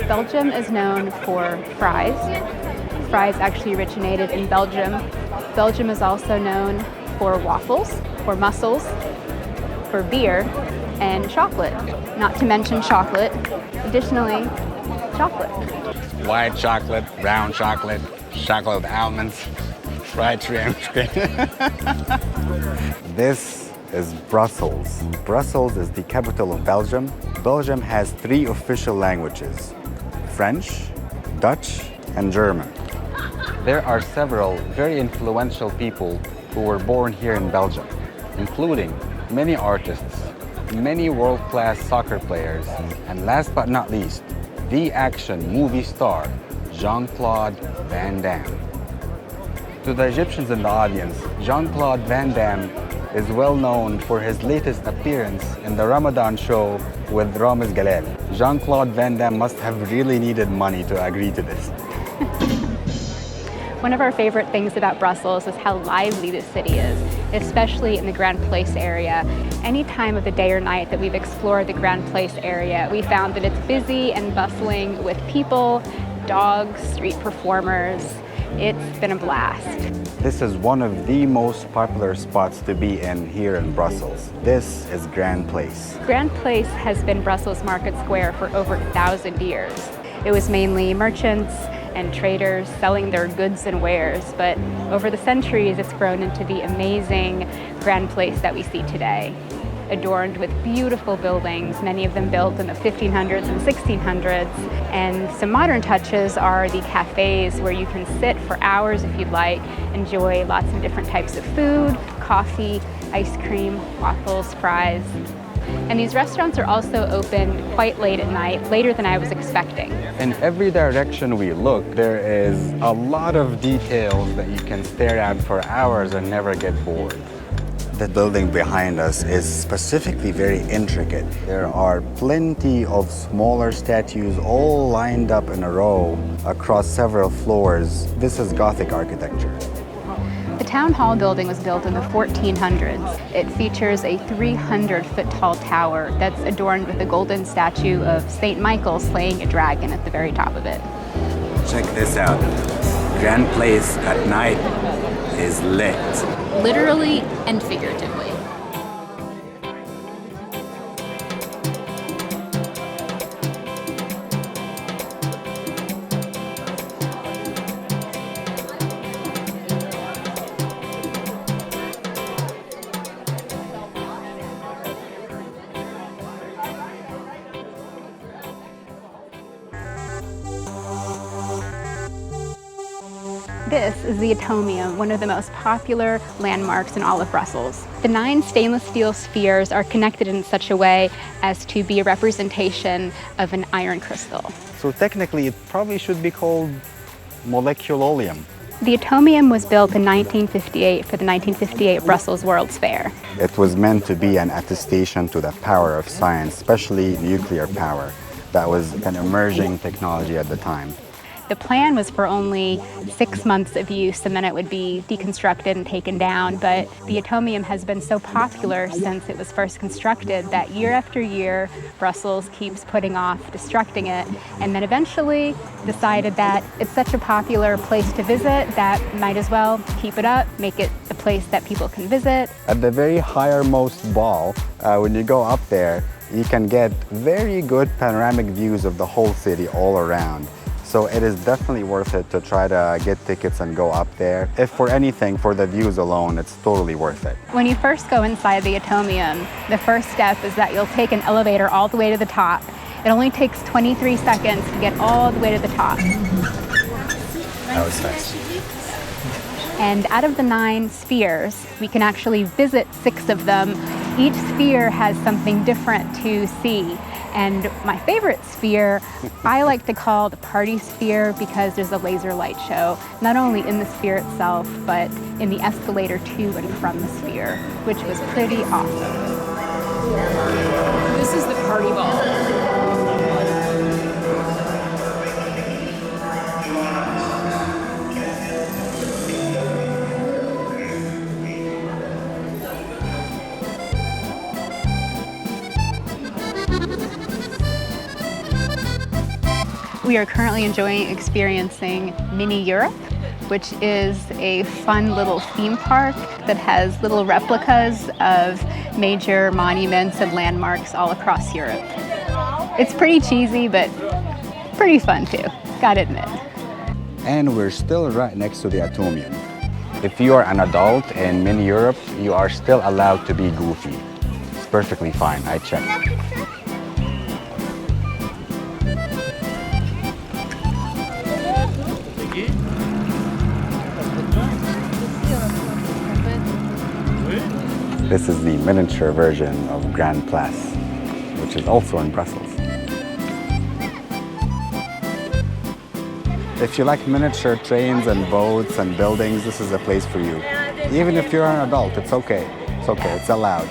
Belgium is known for fries. Fries actually originated in Belgium. Belgium is also known for waffles, for mussels, for beer, and chocolate. Not to mention chocolate. Additionally, chocolate. White chocolate, brown chocolate, chocolate with almonds, fried shrimp. This is Brussels. Brussels is the capital of Belgium. Belgium has 3 official languages: French, Dutch, and German. There are several very influential people who were born here in Belgium, including many artists, many world-class soccer players, and last but not least, the action movie star, Jean-Claude Van Damme. To the Egyptians in the audience, Jean-Claude Van Damme is well known for his latest appearance in the Ramadan show with Ramiz Galal. Jean-Claude Van Damme must have really needed money to agree to this. One of our favorite things about Brussels is how lively the city is, especially in the Grand Place area. Any time of the day or night that we've explored the Grand Place area, we found that it's busy and bustling with people, dogs, street performers. It's been a blast. This is one of the most popular spots to be in here in Brussels. This is Grand Place. Grand Place has been Brussels Market Square for over 1,000 years. It was mainly merchants and traders selling their goods and wares, but over the centuries it's grown into the amazing Grand Place that we see today, adorned with beautiful buildings, many of them built in the 1500s and 1600s, and some modern touches are the cafes where you can sit for hours if you'd like, enjoy lots of different types of food, coffee, ice cream, waffles, fries. And these restaurants are also open quite late at night, later than I was expecting. In every direction we look, there is a lot of details that you can stare at for hours and never get bored. The building behind us is specifically very intricate. There are plenty of smaller statues all lined up in a row across several floors. This is Gothic architecture. The Town Hall building was built in the 1400s. It features a 300-foot tall tower that's adorned with a golden statue of St. Michael slaying a dragon at the very top of it. Check this out. Grand Place at night is lit. Literally and figuratively. This is the Atomium, one of the most popular landmarks in all of Brussels. The 9 stainless steel spheres are connected in such a way as to be a representation of an iron crystal. So technically it probably should be called moleculoleum. The Atomium was built in 1958 for the 1958 Brussels World's Fair. It was meant to be an attestation to the power of science, especially nuclear power. That was an emerging technology at the time. The plan was for only 6 months of use and then it would be deconstructed and taken down, but the Atomium has been so popular since it was first constructed that year after year Brussels keeps putting off destructing it, and then eventually decided that it's such a popular place to visit that might as well keep it up, make it a place that people can visit. At the very highermost ball, when you go up there, you can get very good panoramic views of the whole city all around. So it is definitely worth it to try to get tickets and go up there. If for anything, for the views alone, it's totally worth it. When you first go inside the Atomium, the first step is that you'll take an elevator all the way to the top. It only takes 23 seconds to get all the way to the top. That was fast. And out of the 9 spheres, we can actually visit 6 of them. Each sphere has something different to see. And my favorite sphere, I like to call the party sphere because there's a laser light show, not only in the sphere itself, but in the escalator to and from the sphere, which was pretty awesome. This is the party ball. We are currently experiencing Mini Europe, which is a fun little theme park that has little replicas of major monuments and landmarks all across Europe. It's pretty cheesy, but pretty fun too, gotta admit. And we're still right next to the Atomium. If you are an adult in Mini Europe, you are still allowed to be goofy. It's perfectly fine, I checked. This is the miniature version of Grand Place, which is also in Brussels. If you like miniature trains and boats and buildings, this is a place for you. Even if you're an adult, it's okay. It's okay, it's allowed.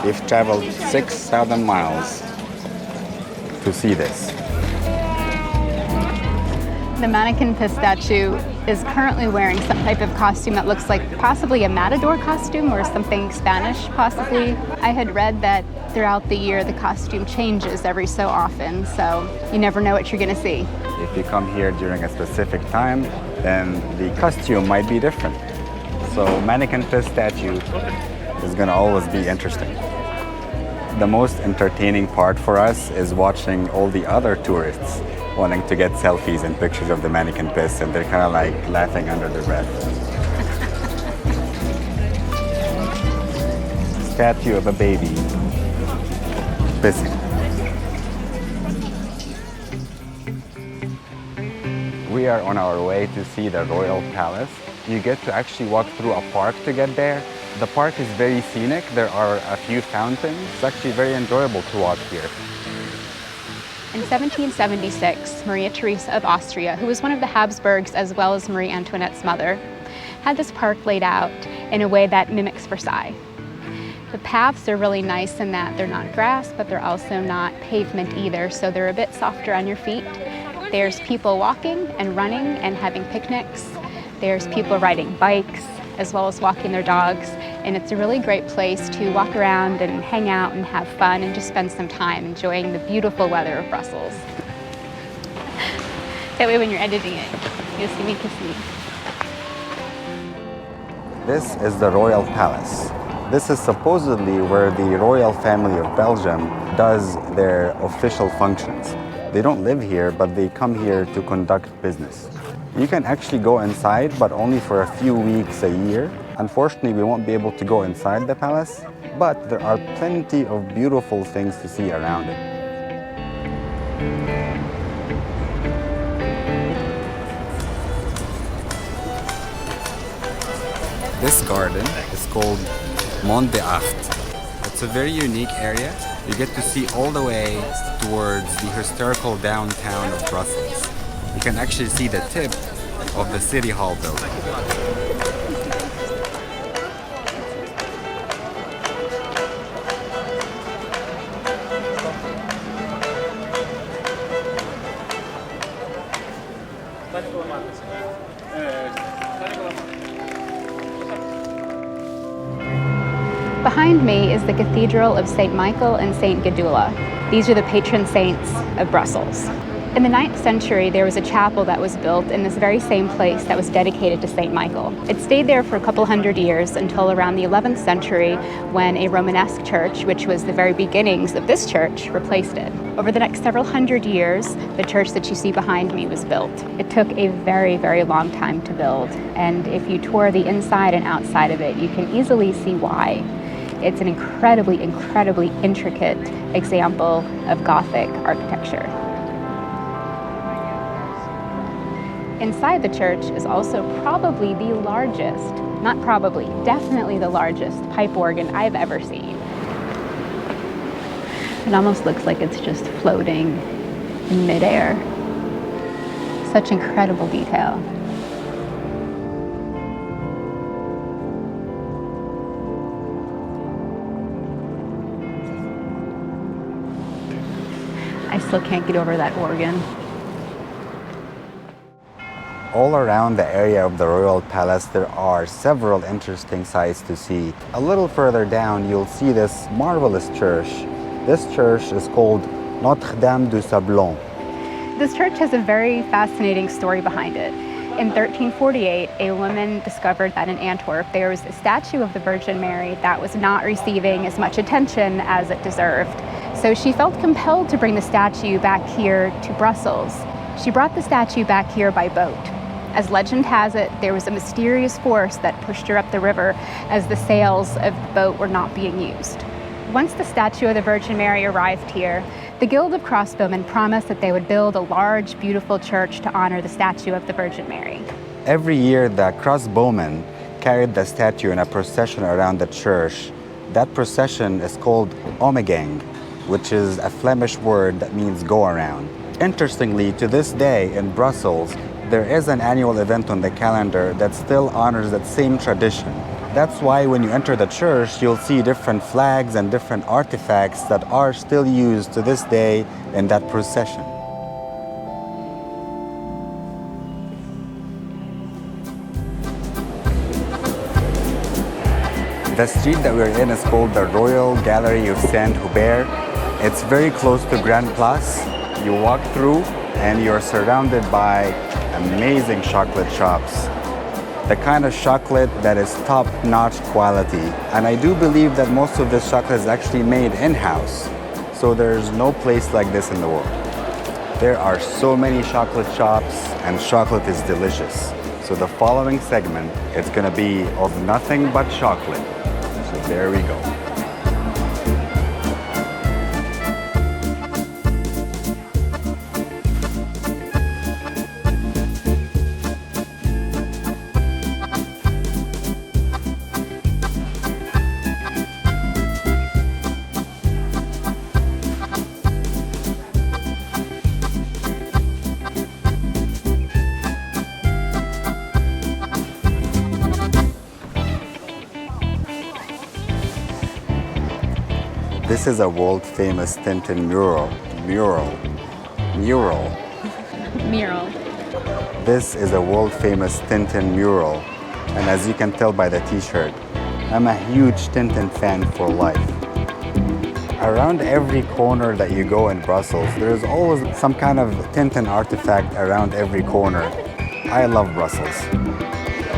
We've traveled 6,000 miles to see this. The mannequin piss statue is currently wearing some type of costume that looks like possibly a matador costume or something Spanish, possibly. I had read that throughout the year the costume changes every so often, so you never know what you're gonna see. If you come here during a specific time, then the costume might be different. So mannequin piss statue is gonna always be interesting. The most entertaining part for us is watching all the other tourists wanting to get selfies and pictures of the mannequin piss, and they're kind of like laughing under their breath. Statue of a baby pissing. We are on our way to see the Royal Palace. You get to actually walk through a park to get there. The park is very scenic. There are a few fountains. It's actually very enjoyable to walk here. In 1776, Maria Theresa of Austria, who was one of the Habsburgs as well as Marie Antoinette's mother, had this park laid out in a way that mimics Versailles. The paths are really nice in that they're not grass, but they're also not pavement either, so they're a bit softer on your feet. There's people walking and running and having picnics. There's people riding bikes as well as walking their dogs, and it's a really great place to walk around and hang out and have fun and just spend some time enjoying the beautiful weather of Brussels. That way when you're editing it, you'll see me kissing. This is the Royal Palace. This is supposedly where the royal family of Belgium does their official functions. They don't live here, but they come here to conduct business. You can actually go inside, but only for a few weeks a year. Unfortunately, we won't be able to go inside the palace, but there are plenty of beautiful things to see around it. This garden is called Mont des Arts. It's a very unique area. You get to see all the way towards the historical downtown of Brussels. You can actually see the tip of the City Hall building. Behind me is the Cathedral of St. Michael and St. Gudula. These are the patron saints of Brussels. In the 9th century, there was a chapel that was built in this very same place that was dedicated to St. Michael. It stayed there for a couple hundred years until around the 11th century when a Romanesque church, which was the very beginnings of this church, replaced it. Over the next several hundred years, the church that you see behind me was built. It took a very, very long time to build, and if you tour the inside and outside of it, you can easily see why. It's an incredibly, incredibly intricate example of Gothic architecture. Inside the church is also probably the largest, not probably, definitely the largest pipe organ I've ever seen. It almost looks like it's just floating in midair. Such incredible detail. I still can't get over that organ. All around the area of the royal palace, there are several interesting sights to see. A little further down, you'll see this marvelous church. This church is called Notre-Dame du Sablon. This church has a very fascinating story behind it. In 1348, a woman discovered that in Antwerp there was a statue of the Virgin Mary that was not receiving as much attention as it deserved. So she felt compelled to bring the statue back here to Brussels. She brought the statue back here by boat. As legend has it, there was a mysterious force that pushed her up the river as the sails of the boat were not being used. Once the statue of the Virgin Mary arrived here, the Guild of Crossbowmen promised that they would build a large, beautiful church to honor the statue of the Virgin Mary. Every year, the crossbowmen carried the statue in a procession around the church. That procession is called ommegang, which is a Flemish word that means go around. Interestingly, to this day in Brussels, there is an annual event on the calendar that still honors that same tradition. That's why when you enter the church, you'll see different flags and different artifacts that are still used to this day in that procession. The street that we're in is called the Royal Gallery of Saint-Hubert. It's very close to Grand Place. You walk through and you're surrounded by amazing chocolate shops. The kind of chocolate that is top-notch quality. And I do believe that most of this chocolate is actually made in-house. So there's no place like this in the world. There are so many chocolate shops and chocolate is delicious. So the following segment, it's gonna be of nothing but chocolate. So there we go. This is a world-famous Tintin mural. This is a world-famous Tintin mural. And as you can tell by the t-shirt, I'm a huge Tintin fan for life. Around every corner that you go in Brussels, there's always some kind of Tintin artifact around every corner. I love Brussels.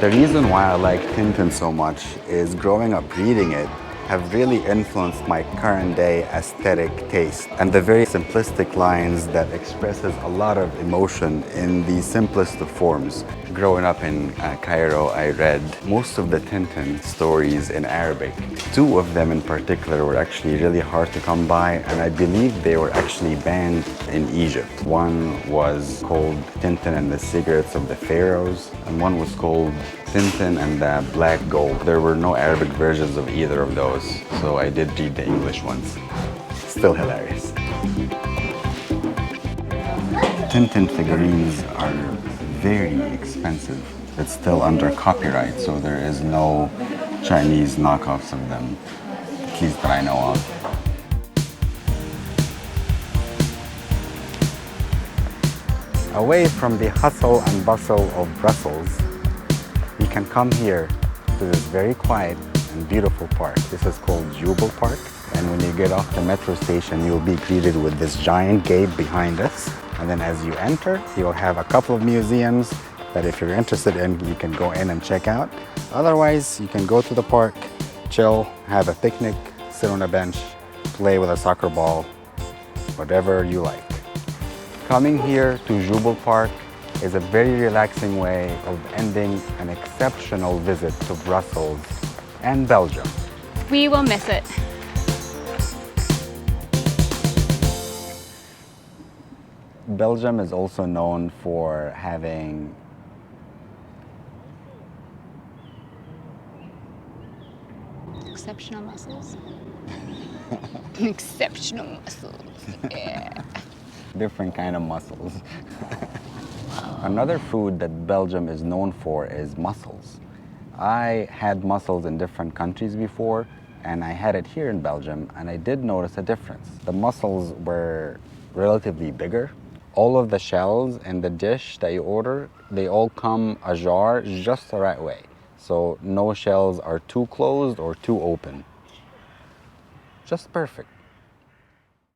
The reason why I like Tintin so much is growing up reading it have really influenced my current day aesthetic taste and the very simplistic lines that expresses a lot of emotion in the simplest of forms. Growing up in Cairo, I read most of the Tintin stories in Arabic. Two of them in particular were actually really hard to come by, and I believe they were actually banned in Egypt. One was called Tintin and the Cigarettes of the Pharaohs, and one was called Tintin and the Black Gold. There were no Arabic versions of either of those, so I did read the English ones. Still hilarious. Tintin figurines are very expensive. It's still under copyright, so there is no Chinese knockoffs of them, at least that I know of. Away from the hustle and bustle of Brussels, you can come here to this very quiet and beautiful park. This is called Jubel Park, and when you get off the metro station, you'll be greeted with this giant gate behind us. And then as you enter, you'll have a couple of museums that if you're interested in, you can go in and check out. Otherwise, you can go to the park, chill, have a picnic, sit on a bench, play with a soccer ball, whatever you like. Coming here to Jubel Park is a very relaxing way of ending an exceptional visit to Brussels and Belgium. We will miss it. Belgium is also known for having Exceptional muscles. Exceptional muscles, yeah. different kind of mussels. Another food that Belgium is known for is mussels. I had mussels in different countries before, and I had it here in Belgium, and I did notice a difference. The mussels were relatively bigger, All of the shells in the dish that you order, they all come ajar just the right way. So no shells are too closed or too open. Just perfect.